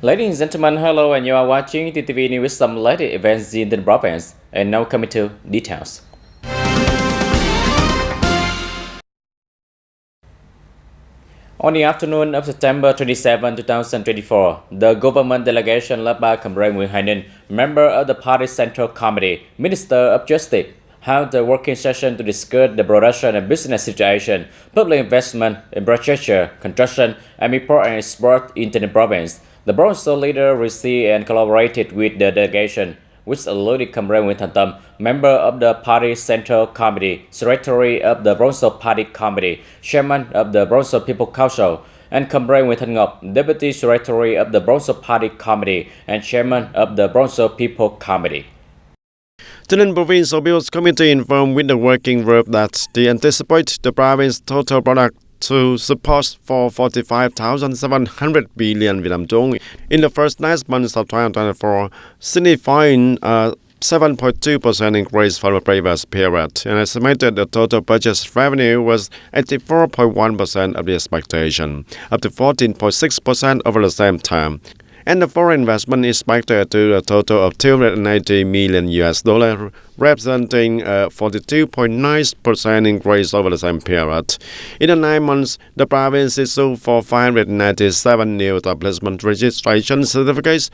Ladies and gentlemen, hello, and you are watching TTV News with some latest events in the province. And now coming to details. On the afternoon of September 27, 2024, the government delegation led by Comrade Nguyễn Hải Ninh, member of the party's Central Committee, Minister of Justice, held a working session to discuss the production and business situation, public investment, infrastructure, construction, and import and export into the province. The Bronzo leader received and collaborated with the delegation, which included Comrade Nguyễn Thành Tâm, member of the party's Central Committee, Secretary of the Bronzo Party Committee, Chairman of the Bronzo People Council, and Comrade Nguyễn Thành Ngọc, Deputy Secretary of the Bronzo Party Committee and Chairman of the Bronzo People Committee. TayNinhTV Provincial Bills Committee informed with the working group that they anticipate the province's total product to support for 45,700 billion Vietnam dong in the first 9 months of 2024, signifying a 7.2% increase from the previous period, and estimated the total purchase revenue was 84.1% of the expectation, up to 14.6% over the same time. And the foreign investment is expected to a total of $280 million, representing a 42.9% increase over the same period. In the 9 months, the province issued for 597 new establishment registration certificates,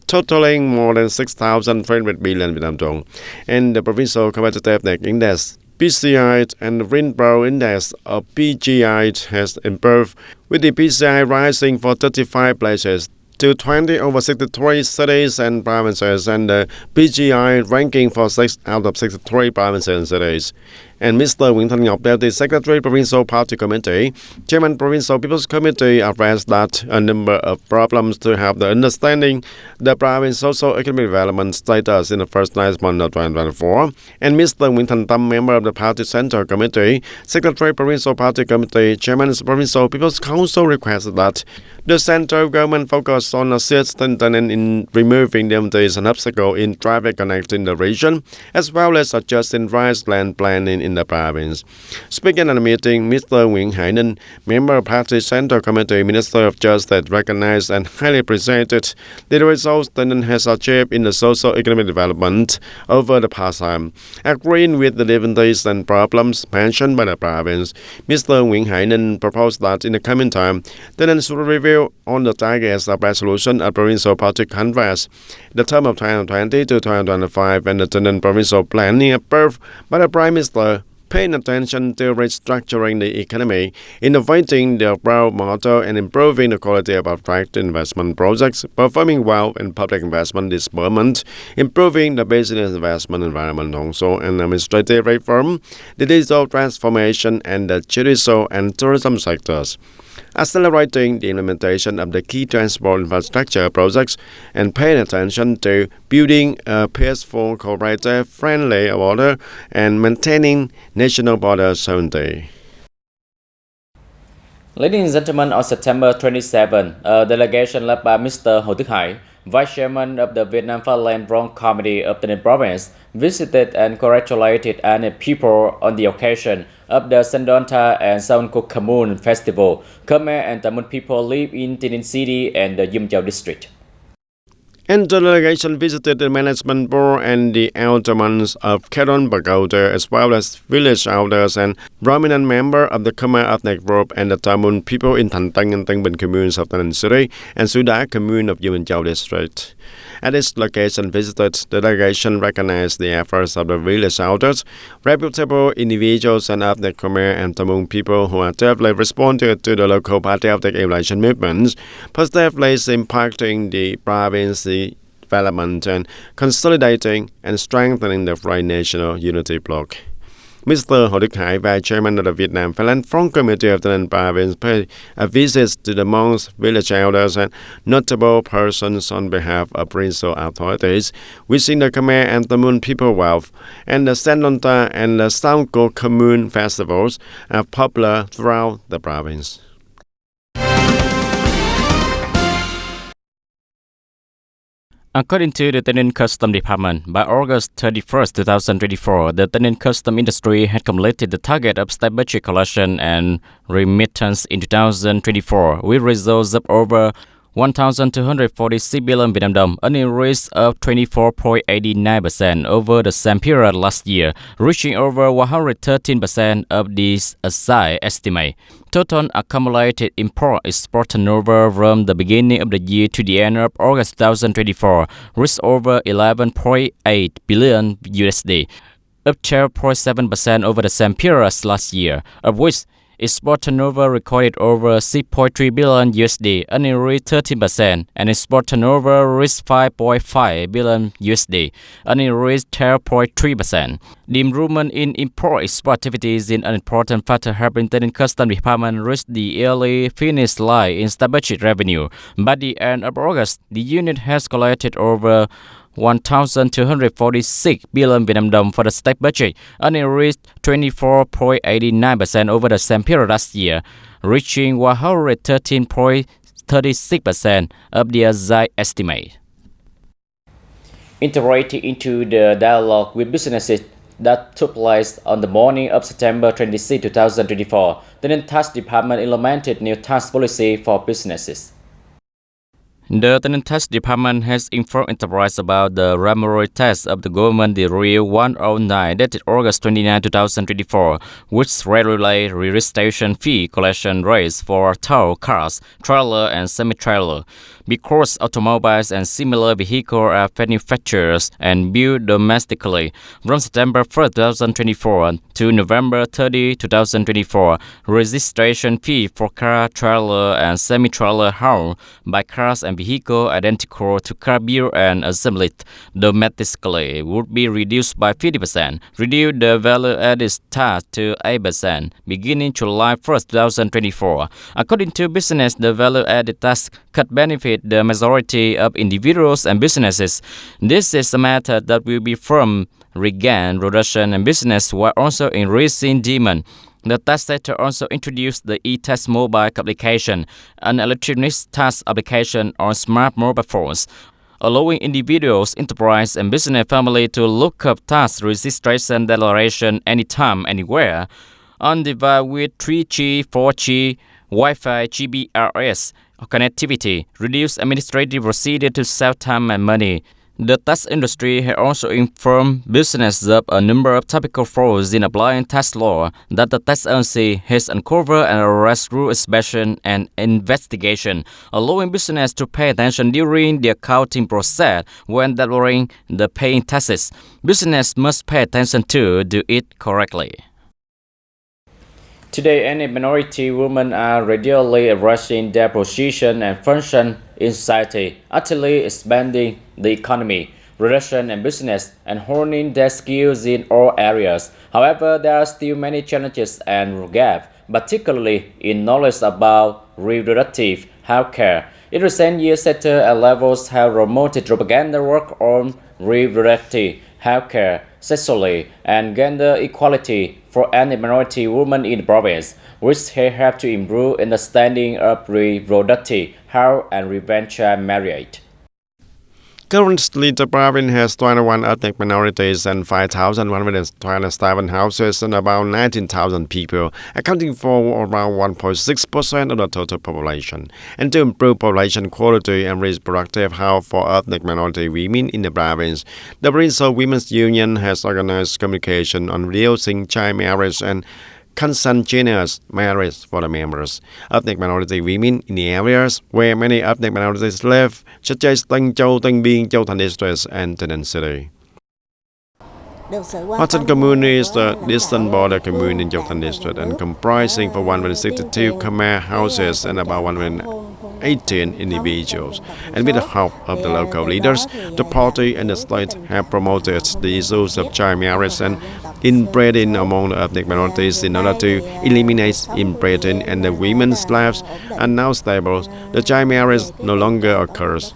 totaling more than 6,300 billion Vietnam dong. And the Provincial Competitiveness Index PCI and the Rainbow Index of PGI has improved, with the PCI rising for 35 places to 20 over 63 cities and provinces, and the PGI ranking for 6 out of 63 provinces and cities. And Mr. Nguyễn Thành Ngọc, Deputy Secretary, Provincial Party Committee, Chairman, Provincial People's Committee, addressed that a number of problems to have the understanding the province's socio-economic development status in the first 9 months of 2024. And Mr. Nguyễn Thành Tâm, member of the Party Central Committee, Secretary, Provincial Party Committee, Chairman, Provincial People's Council, requested that the central government focus on assistance and in removing the impediments and obstacles in traffic connecting the region, as well as adjusting rice land planning in the province. Speaking at the meeting, Mr. Nguyễn Hải Ninh, member of Party Central Committee, Minister of Justice, recognized and highly appreciated the results TayNinh has achieved in the socio-economic development over the past time. Agreeing with the difficulties and problems mentioned by the province, Mr. Nguyễn Hải Ninh proposed that in the coming time, TayNinh should review on the targets of resolution at Provincial Party Congress, the term of 2020 to 2025, and the TayNinh Provincial Planning approved by the Prime Minister, paying attention to restructuring the economy, innovating the growth model, and improving the quality of attractive investment projects, performing well in public investment disbursement, improving the business investment environment also, and administrative reform, the digital transformation, and the judicial and tourism sectors. Accelerating the implementation of the key transport infrastructure projects, and paying attention to building a peaceful, cooperative, friendly border, and maintaining national border sovereignty. Ladies and gentlemen, on September 27, a delegation led by Mr. Hồ Đức Hải, Vice Chairman of the Vietnam Fatherland Bronx Committee of TayNinh Province, visited and congratulated the people on the occasion of the Sandonta and Sauncook Commune Festival. Khmer and Tamil people live in TayNinh City and the Yum Chau District. And the delegation visited the management board and the aldermen of Caron Pagoda, as well as village elders and prominent members of the Khmer ethnic group and the Tamil people in Thanh Tân and Tân Bình communes of TayNinh City and Suda commune of Yum Chau District. At this location visited, the delegation recognized the efforts of the village elders, reputable individuals and ethnic Khmer and Tamil people who actively responded to the local patriotic election movements, positively impacting the province development and consolidating and strengthening the Free National Unity Bloc. Mr. Hồ Đức Hải, Vice Chairman of the Vietnam Fatherland Front Committee of TayNinh Province, paid a visit to the monks, village elders, and notable persons on behalf of provincial authorities, wishing the Khmer and Tamil people wealth, and the Sandonta and the Sauncook Commune festivals are popular throughout the province. According to the TayNinh Custom Department, by August 31, 2024, the TayNinh Custom industry had completed the target of state budget collection and remittance in 2024, with results of over 1,246 billion Vietnam dong, an increase of 24.89% over the same period last year, reaching over 113% of this SI estimate. Total accumulated import-export turnover from the beginning of the year to the end of August 2024 reached over 11.8 billion USD, up 12.7% over the same period last year, of which export turnover recorded over 6.3 billion USD, an increase 13%, and export turnover reached 5.5 billion USD, an increase 12.3%. The improvement in import-export activities is an important factor helping the Customs Department reach the yearly finish line in state budget revenue. By the end of August, the unit has collected over 1,246 billion Vietnam dong for the state budget, an increase 24.89% over the same period last year, reaching 113.36% of the SI estimate. Integrated into the dialogue with businesses that took place on the morning of September 26, 2024, the Tax Department implemented new tax policy for businesses. The Tax Department has informed enterprise about the preliminary tax of the government Decree 109 dated August 29, 2024, which regulates registration fee collection rates for tow cars, trailer, and semi-trailer. Because automobiles and similar vehicles are manufactured and built domestically, from September 1, 2024 to November 30, 2024, registration fee for car, trailer, and semi-trailer hauled by cars and vehicles identical to car built and assembled domestically would be reduced by 50%, reduce the value-added tax to 8%, beginning July 1, 2024. According to business, the value-added tax cut benefit the majority of individuals and businesses. This is a method that will be from regain production and business while also increasing demand. The tax sector also introduced the e-tax mobile application, an electronic tax application on smart mobile phones, allowing individuals, enterprise, and business family to look up tax registration declaration anytime, anywhere, on device with 3G, 4G, Wi-Fi, GPRS connectivity, reduce administrative procedure to save time and money. The tax industry has also informed businesses of a number of typical frauds in applying tax law that the tax agency has uncovered and arrested through inspection and investigation, allowing business to pay attention during the accounting process when declaring the paying taxes. Business must pay attention to do it correctly. Today, any minority women are regularly addressing their position and function in society, actively expanding the economy, production, and business, and honing their skills in all areas. However, there are still many challenges and gaps, particularly in knowledge about reproductive health care. In recent years, sector and levels have promoted propaganda work on reproductive health care, sexuality, and gender equality for any minority women in the province, which help to improve understanding of reproductive health and prevent child marriage. Currently, the province has 21 ethnic minorities and 5,127 houses and about 19,000 people, accounting for around 1.6% of the total population. And to improve population quality and reproductive health for ethnic minority women in the province, the Provincial Women's Union has organized communication on reducing child marriage and consanguineous marriage for the members. Ethnic minority women in the areas where many ethnic minorities live, such as Tân Châu, Tân Biên, Châu Thành District, and Tân Ninh City. Houghton Commune is the distant border commune in Châu Thành District and comprising for 162 Khmer houses and about 118 individuals. And with the help of the local leaders, the party and the state have promoted the issues of child marriage and inbreeding among the ethnic minorities in order to eliminate inbreeding, and the women's lives are now stable. The child marriage no longer occurs.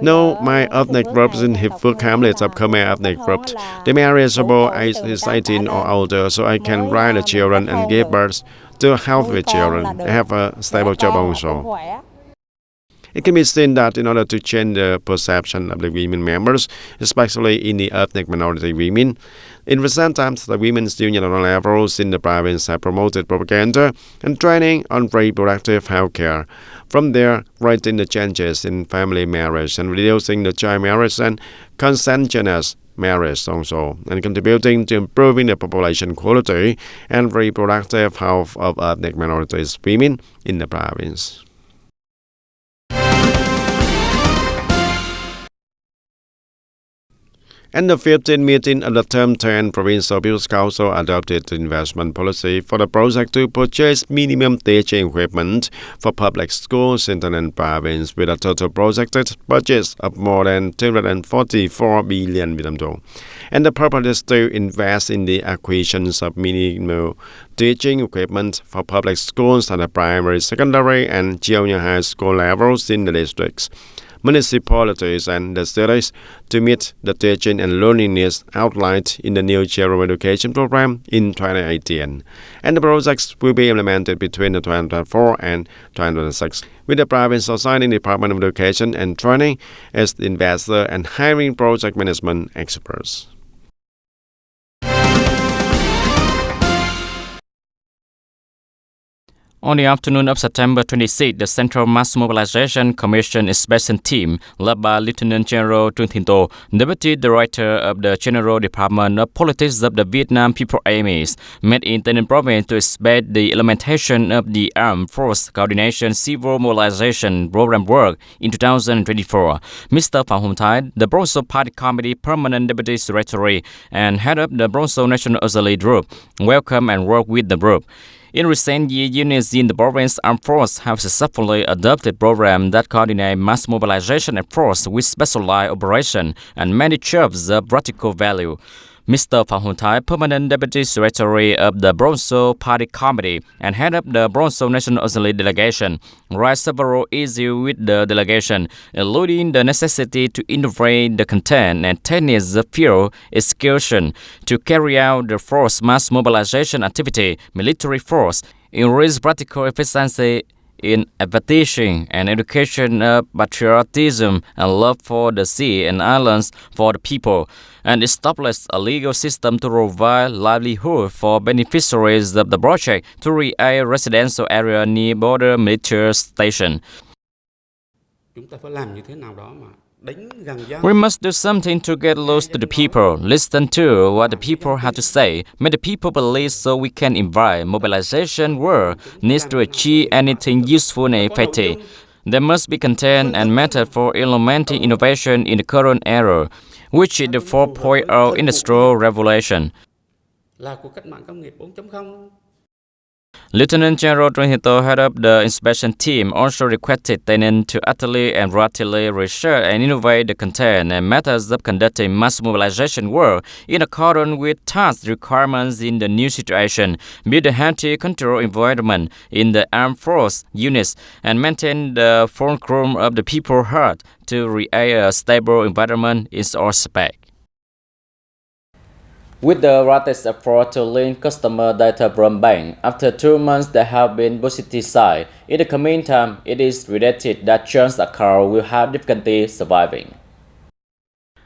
No, my ethnic group in Hiệp Phước Hamlet of Khmer ethnic group. The marriageable age is 18 or older, so I can raise the children and give birth to healthy children. I have a stable job also. It can be seen that in order to change the perception of the women members, especially in the ethnic minority women, in recent times, the women's union levels in the province have promoted propaganda and training on reproductive health care. From there, writing the changes in family marriage and reducing the child marriage and consensuous marriage also, and contributing to improving the population quality and reproductive health of ethnic minorities women in the province. And the 15th meeting of the Term 10 Provincial People's Council adopted the investment policy for the project to purchase minimum teaching equipment for public schools in the TayNinhTV province with a total projected budget of more than 244 billion Vietnam dong. And the purpose is to invest in the acquisitions of minimum teaching equipment for public schools at the primary, secondary, and junior high school levels in the districts, municipalities, and the cities to meet the teaching and learning needs outlined in the new General Education Program in 2018. And the projects will be implemented between 2024 and 2026, with the province assigning the Department of Education and Training as the investor and hiring project management experts. On the afternoon of September 26, the Central Mass Mobilization Commission Inspection Team, led by Lieutenant General TayNinhTV, Deputy Director of the General Department of Politics of the Vietnam People Armies, met in TayNinhTV Province to inspect the implementation of the Armed Force Coordination Civil Mobilization Program work in 2024. Mr. Phạm Hồng Thái, the Bronzo Party Committee Permanent Deputy Secretary and head of the Bronzo National Assembly Group, welcome and work with the group. In recent years, units in the province armed forces have successfully adopted programs that coordinate mass mobilization efforts with specialized operation and many jobs of practical value. Mr. Phạm Hồng Thái, Permanent Deputy Secretary of the Bronzo Party Committee and head of the Bronzo National Assembly Delegation, raised several issues with the delegation, including the necessity to innovate the content and techniques of field execution to carry out the force mass mobilization activity, military force, increase practical efficiency in advertising and education of patriotism and love for the sea and islands for the people, and establish a legal system to provide livelihood for beneficiaries of the project to create a residential area near border military station. We must do something to get close to the people, listen to what the people have to say, make the people believe so we can invite. Mobilization work needs to achieve anything useful and effective. There must be content and method for implementing innovation in the current era, which is the 4.0 Industrial Revolution. Lieutenant General TayNinhTV, head of the inspection team, also requested TayNinhTV to actively and proactively research and innovate the content and methods of conducting mass mobilization work in accordance with task requirements in the new situation, build a healthy control environment in the armed force units, and maintain the fulcrum of the people's heart to create a stable environment in all aspects. With the latest effort to link customer data from bank, after 2 months there have been positive signs. In the coming time, it is predicted that churn account will have difficulty surviving.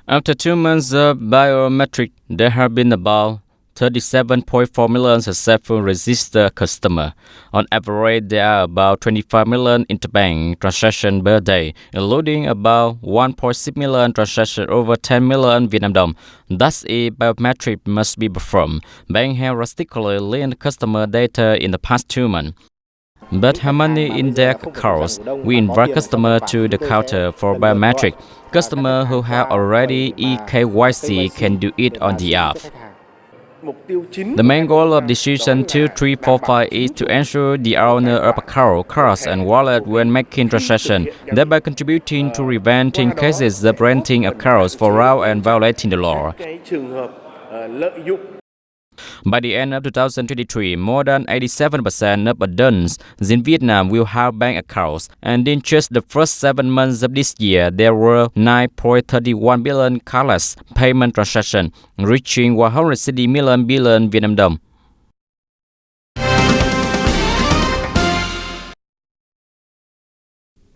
After 2 months of biometric, there have been about 37.4 million successful registered customers. On average, there are about 25 million interbank transactions per day, including about 1.6 million transactions over 10 million Vietnam dong. Thus, a biometric must be performed. Bank have drastically linked customer data in the past 2 months. But how many in their accounts? We invite customers to the counter for biometric. Customers who have already eKYC can do it on the app. The main goal of Decision 2345 is to ensure the owner of account, cards, and wallet when making transactions, thereby contributing to preventing cases of renting accounts for fraud and violating the law. By the end of 2023, more than 87% of adults in Vietnam will have bank accounts, and in just the first 7 months of this year, there were 9.31 billion cashless payment transactions, reaching 160 million Vietnam dong.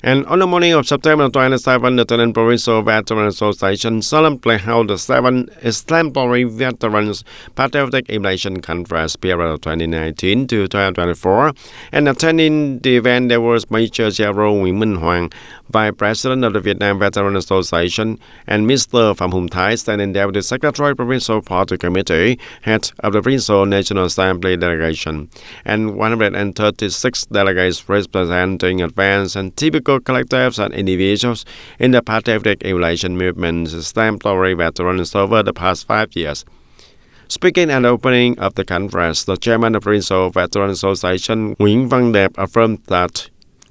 And on the morning of September 27, the Thailand Provincial Veterans Association solemnly held the 7th Exemplary Veterans Patriotic Emulation Conference period 2019 to 2024, and attending the event there was Major General Nguyễn Minh Hoàng, Vice President of the Vietnam Veterans Association, and Mr. Phạm Hùng Thái, standing Deputy Secretary Provincial Party Committee, head of the Provincial National Assembly delegation, and 136 delegates representing advanced and typical collectives and individuals in the patriotic emulation movement exemplary veterans over the past 5 years. Speaking at the opening of the conference, the chairman of the Provincial Veterans Association, Nguyễn Văn Đẹp, affirmed that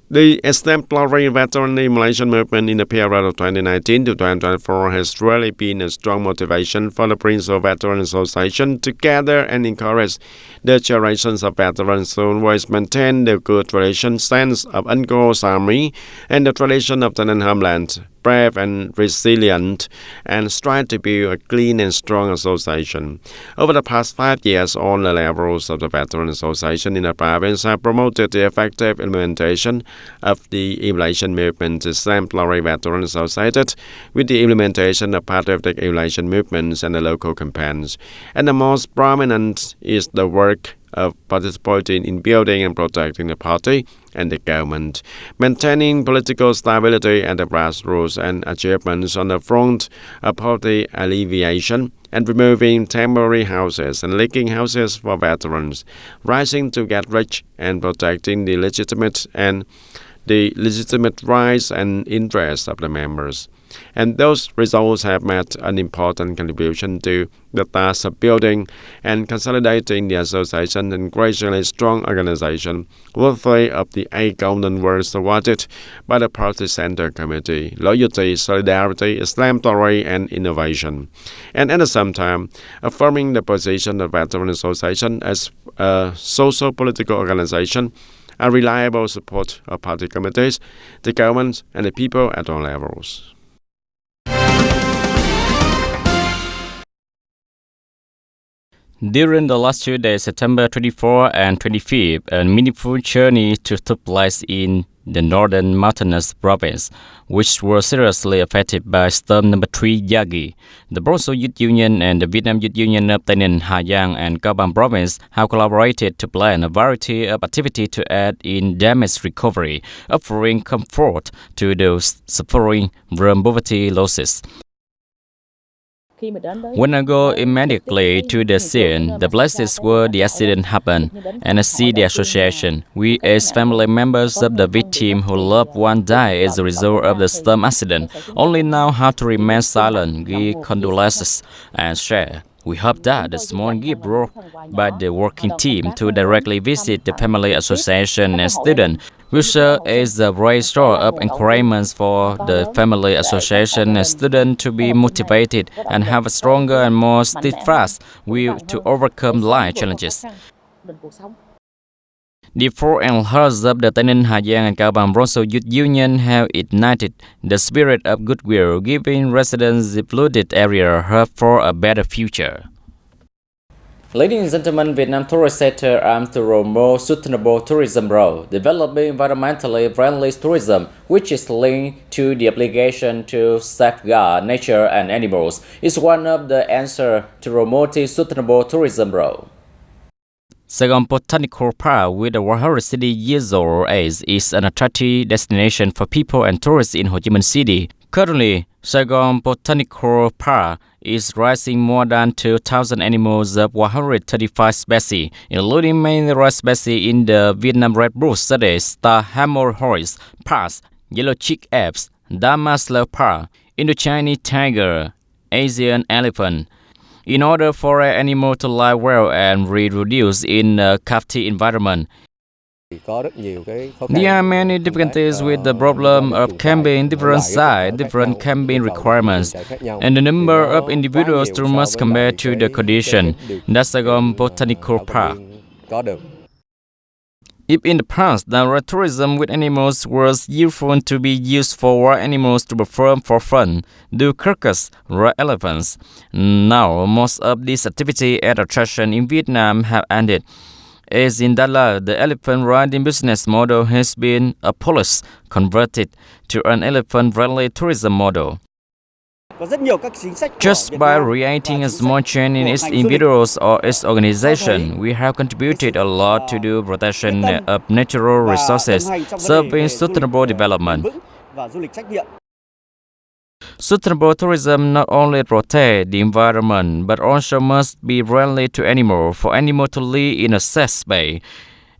the exemplary veteran emulation movement in the period of 2019 to 2024 has really been a strong motivation for the Provincial Veterans Association to gather and encourage the generations of veterans to always maintain the good tradition sense of uncrossed army and the tradition of the homeland, brave and resilient, and strive to build a clean and strong association. Over the past 5 years, all the levels of the Veteran Association in the province have promoted the effective implementation of the emulation movement exemplary veterans associated with the implementation of patriotic emulation movements and the local campaigns. And the most prominent is the work of participating in building and protecting the party and the government, maintaining political stability at the grassroots, and achievements on the front of poverty alleviation and removing temporary houses and leaking houses for veterans, rising to get rich and protecting the legitimate rights and interests of the members. And those results have made an important contribution to the task of building and consolidating the association and gradually strong organization, worthy of the 8 golden words awarded by the Party Center Committee: loyalty, solidarity, exemplary, and innovation. And at the same time, affirming the position of the Veteran Association as a social-political organization, a reliable support of party committees, the government, and the people at all levels. During the last 2 days, September 24 and 25, a meaningful journey took place in the northern mountainous province, which were seriously affected by storm number 3 Yagi. The Provincial Youth Union and the Vietnam Youth Union of Tây Ninh, Hà Giang, and Cao Bằng province have collaborated to plan a variety of activities to aid in damage recovery, offering comfort to those suffering from poverty losses. When I go immediately to the scene, the places where the accident happened, and I see the association. We, as family members of the victim whose loved one died as a result of the storm accident, only now have to remain silent, give condolences, and share. We hope that the small gift brought by the working team to directly visit the family association and students will serve as a great source of encouragement for the family association and students to be motivated and have a stronger and more steadfast will to overcome life challenges. The four elders of the TayNinhTV, Hà Giang, and Cao Bằng Provincial Youth Union have ignited the spirit of goodwill, giving residents the polluted area hope for a better future. Ladies and gentlemen, Vietnam Tourist Sector aims to promote sustainable tourism role, developing environmentally friendly tourism, which is linked to the obligation to safeguard nature and animals, is one of the answers to promoting sustainable tourism role. Saigon Botanical Park, with a 160 years old age, is an attractive destination for people and tourists in Ho Chi Minh City. Currently, Saigon Botanical Park is raising more than 2,000 animals of 135 species, including many rare species in the Vietnam Red Bull study, star hammer horse, parks, yellow cheek apes, Damas leopard, Indo-Chinese tiger, Asian elephant. In order for an animal to live well and reproduce in a captive environment, there are many difficulties with the problem of camping different size, different camping requirements, and the number of individuals too much compared to the condition. That's Saigon Botanical Park. If in the past the tourism with animals was useful to be used for wild animals to perform for fun, do circus, rare elephants, now most of these activities and attractions in Vietnam have ended. As in Dala, the elephant riding business model has been abolished, converted to an elephant-friendly tourism model. Just by creating a small chain in its individuals or its organization, we have contributed a lot to the protection of natural resources, serving sustainable development. Sustainable tourism not only protects the environment, but also must be friendly to animals, for animals to live in a safe space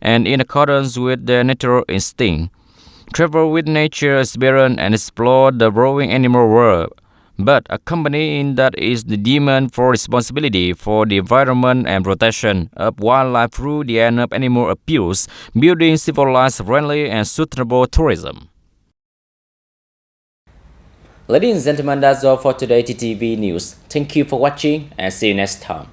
and in accordance with their natural instinct. Travel with nature, experience and explore the growing animal world, but accompanying that is the demand for responsibility for the environment and protection of wildlife through the end of animal abuse, building civilized, friendly and sustainable tourism. Ladies and gentlemen, that's all for today TTV News. Thank you for watching and see you next time.